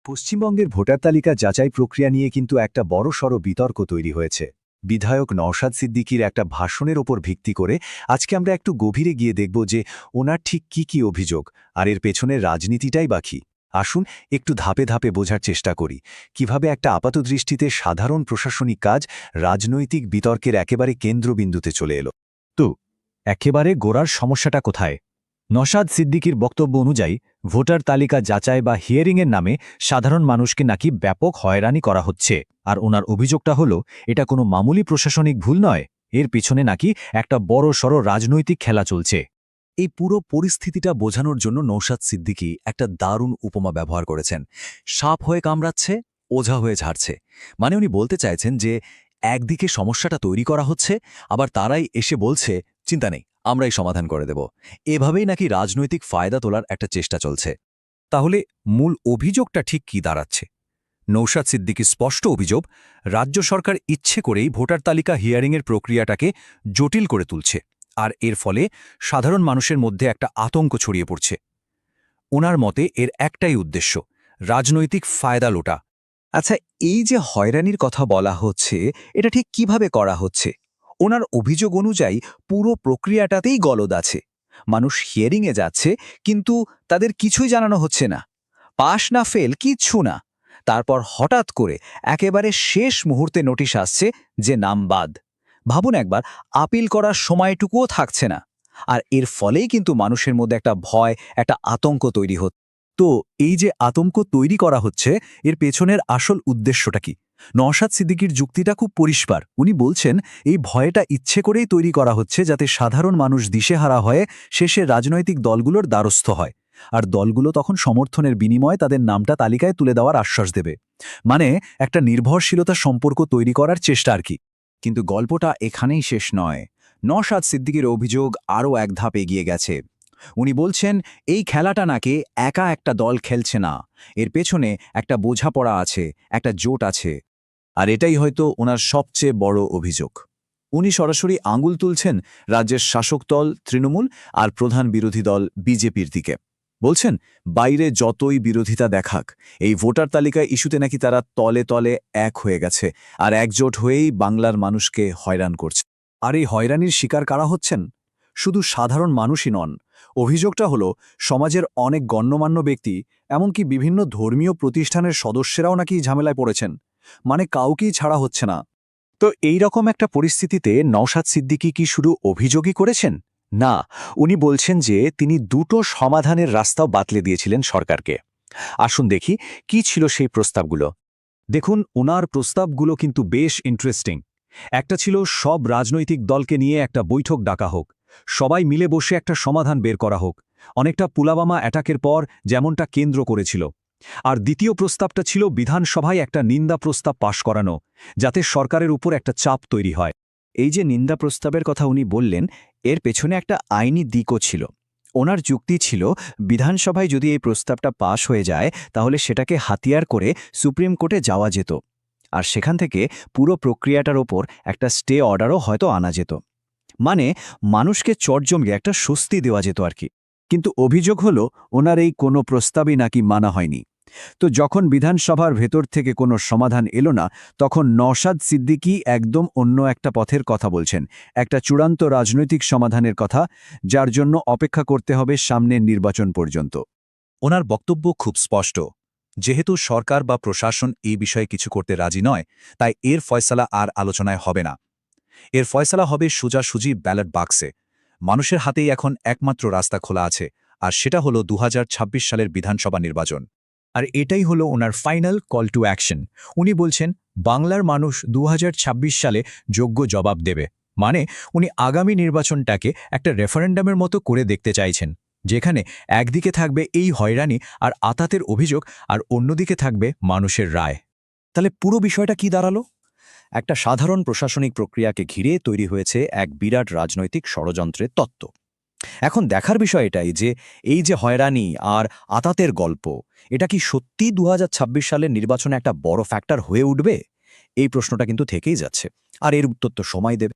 পশ্চিমবঙ্গের ভোটার তালিকা যাচাই প্রক্রিয়া নিয়ে কিন্তু একটা বড়সড় বিতর্ক তৈরি হয়েছে। বিধায়ক নওশাদ সিদ্দিকীর একটা ভাষণের ওপর ভিত্তি করে আজকে আমরা একটু গভীরে গিয়ে দেখব যে ওনার ঠিক কি অভিযোগ আর এর পেছনের রাজনীতিটাই বাকি। আসুন একটু ধাপে ধাপে বোঝার চেষ্টা করি কিভাবে একটা আপাতদৃষ্টিতে সাধারণ প্রশাসনিক কাজ রাজনৈতিক বিতর্কের একেবারে কেন্দ্রবিন্দুতে চলে এলো। তো একেবারে গোড়ার সমস্যাটা কোথায়? নওশাদ সিদ্দিকীর বক্তব্য অনুযায়ী ভোটার তালিকা যাচাই বা হিয়ারিংয়ের নামে সাধারণ মানুষকে নাকি ব্যাপক হয়রানি করা হচ্ছে। আর ওনার অভিযোগটা হলো এটা কোনো মামুলি প্রশাসনিক ভুল নয়, এর পিছনে নাকি একটা বড়সড় রাজনৈতিক খেলা চলছে। এই পুরো পরিস্থিতিটা বোঝানোর জন্য নওশাদ সিদ্দিকী একটা দারুণ উপমা ব্যবহার করেছেন। সাপ হয়ে কামড়াচ্ছে, ওঝা হয়ে ঝাড়ছে। মানে উনি বলতে চাইছেন যে একদিকে সমস্যাটা তৈরি করা হচ্ছে, আবার তারাই এসে বলছে চিন্তা নেই, আমরাই সমাধান করে দেব। এভাবেই নাকি রাজনৈতিক ফায়দা তোলার একটা চেষ্টা চলছে। তাহলে মূল অভিযোগটা ঠিক কি দাঁড়াচ্ছে? নওশাদ সিদ্দিকীর স্পষ্ট অভিযোগ, রাজ্য সরকার ইচ্ছে করেই ভোটার তালিকা হিয়ারিংয়ের প্রক্রিয়াটাকে জটিল করে তুলছে, আর এর ফলে সাধারণ মানুষের মধ্যে একটা আতঙ্ক ছড়িয়ে পড়ছে। ওনার মতে এর একটাই উদ্দেশ্য, রাজনৈতিক ফায়দা লোটা। আচ্ছা, এই যে হয়রানির কথা বলা হচ্ছে, এটা ঠিক কিভাবে করা হচ্ছে? ওনার অভিযোগ অনুযায়ী পুরো প্রক্রিয়াটাতেই গলদ আছে। মানুষ হিয়ারিংয়ে যাচ্ছে, কিন্তু তাদের কিছুই জানানো হচ্ছে না। পাশ না ফেল কিচ্ছু না। তারপর হঠাৎ করে একেবারে শেষ মুহূর্তে নোটিশ আসছে যে নাম বাদ। ভাবুন একবার, আপিল করার সময়টুকুও থাকছে না। আর এর ফলেই কিন্তু মানুষের মধ্যে একটা ভয়, একটা আতঙ্ক তৈরি হচ্ছে। তো এই যে আতঙ্ক তৈরি করা হচ্ছে, এর পেছনের আসল উদ্দেশ্যটা কি? নওশাদ সিদ্দিকীর যুক্তিটা খুব পরিষ্কার। উনি বলছেন এই ভয়টা ইচ্ছে করেই তৈরি করা হচ্ছে যাতে সাধারণ মানুষ দিশেহারা হয়ে শেষে রাজনৈতিক দলগুলোর দ্বারস্থ হয়, আর দলগুলো তখন সমর্থনের বিনিময়ে তাদের নামটা তালিকায় তুলে দেওয়ার আশ্বাস দেবে। মানে একটা নির্ভরশীলতা সম্পর্ক তৈরি করার চেষ্টা আর কি। কিন্তু গল্পটা এখানেই শেষ নয়। নওশাদ সিদ্দিকীর অভিযোগ আরও এক ধাপ এগিয়ে গেছে। উনি বলছেন এই খেলাটা নাকি একা একটা দল খেলছে না, এর পেছনে একটা বোঝাপড়া আছে, একটা জোট আছে। আর এটাই হয়তো ওনার সবচেয়ে বড় অভিযোগ। উনি সরাসরি আঙুল তুলছেন রাজ্যের শাসক দল তৃণমূল আর প্রধান বিরোধী দল বিজেপির দিকে। বলছেন বাইরে যতই বিরোধিতা দেখাক, এই ভোটার তালিকায় ইস্যুতে নাকি তারা তলে তলে এক হয়ে গেছে আর একজোট হয়েই বাংলার মানুষকে হয়রান করছে। আর এই হয়রানির শিকার কারা হচ্ছেন? শুধু সাধারণ মানুষই নন। অভিযোগটা হলো সমাজের অনেক গণ্যমান্য ব্যক্তি, এমনকি বিভিন্ন ধর্মীয় প্রতিষ্ঠানের সদস্যরাও নাকি ঝামেলায় পড়েছেন। মানে কাউকেই ছাড়া হচ্ছে না। তো এই রকম একটা পরিস্থিতিতে নওশাদ সিদ্দিকী কি শুধু অভিযোগই করেছেন? না, উনি বলছেন যে তিনি দুটো সমাধানের রাস্তাও বাতলে দিয়েছিলেন সরকারকে। আসুন দেখি কি ছিল সেই প্রস্তাবগুলো। দেখুন, ওনার প্রস্তাবগুলো কিন্তু বেশ ইন্টারেস্টিং। একটা ছিল সব রাজনৈতিক দলকে নিয়ে একটা বৈঠক ডাকা হোক, সবাই মিলে বসে একটা সমাধান বের করা হোক, অনেকটা পুলওয়ামা অ্যাটাকের পর যেমনটা কেন্দ্র করেছিল। আর দ্বিতীয় প্রস্তাবটা ছিল বিধানসভায় একটা নিন্দা প্রস্তাব পাশ করানো, যাতে সরকারের উপর একটা চাপ তৈরি হয়। এই যে নিন্দা প্রস্তাবের কথা উনি বললেন, এর পেছনে একটা আইনি দিকও ছিল। ওনার যুক্তি ছিল বিধানসভায় যদি এই প্রস্তাবটা পাশ হয়ে যায়, তাহলে সেটাকে হাতিয়ার করে সুপ্রিম কোর্টে যাওয়া যেত, আর সেখান থেকে পুরো প্রক্রিয়াটার ওপর একটা স্টে অর্ডারও হয়তো আনা যেত। মানে মানুষকে চটজমিয়ে একটা স্বস্তি দেওয়া যেত আর কি। কিন্তু অভিযোগ হলো ওনার এই কোনো প্রস্তাবই নাকি মানা হয়নি। তো যখন বিধানসভার ভেতর থেকে কোনো সমাধান এলো না, তখন নওশাদ সিদ্দিকী একদম অন্য একটা পথের কথা বলছেন, একটা চূড়ান্ত রাজনৈতিক সমাধানের কথা, যার জন্য অপেক্ষা করতে হবে সামনের নির্বাচন পর্যন্ত। ওনার বক্তব্য খুব স্পষ্ট। যেহেতু সরকার বা প্রশাসন এই বিষয়ে কিছু করতে রাজি নয়, তাই এর ফয়সালা আর আলোচনায় হবে না। এর ফয়সালা হবে সোজাসুজি ব্যালট বাক্সে। মানুষের হাতেই এখন একমাত্র রাস্তা খোলা আছে, আর সেটা হলো 2026 সালের বিধানসভা নির্বাচন। আর এটাই হলো ওনার ফাইনাল কল টু অ্যাকশন। উনি বলছেন বাংলার মানুষ 2026 সালে যোগ্য জবাব দেবে। মানে উনি আগামী নির্বাচনটাকে একটা রেফারেন্ডামের মতো করে দেখতে চাইছেন, যেখানে একদিকে থাকবে এই হয়রানি আর আতাতের অভিযোগ, আর অন্যদিকে থাকবে মানুষের রায়। তাহলে পুরো বিষয়টা কি দাঁড়ালো? একটা সাধারণ প্রশাসনিক প্রক্রিয়াকে ঘিরে তৈরি হয়েছে এক বিরাট রাজনৈতিক ষড়যন্ত্রের তত্ত্ব। এখন দেখার বিষয় এটাই যে এই যে হয়রানি আর আতাতের গল্প, এটা কি সত্যি 2026 সালের নির্বাচনে একটা বড় ফ্যাক্টর হয়ে উঠবে? এই প্রশ্নটা কিন্তু থেকেই যাচ্ছে, আর এর উত্তর তো সময় দেবে।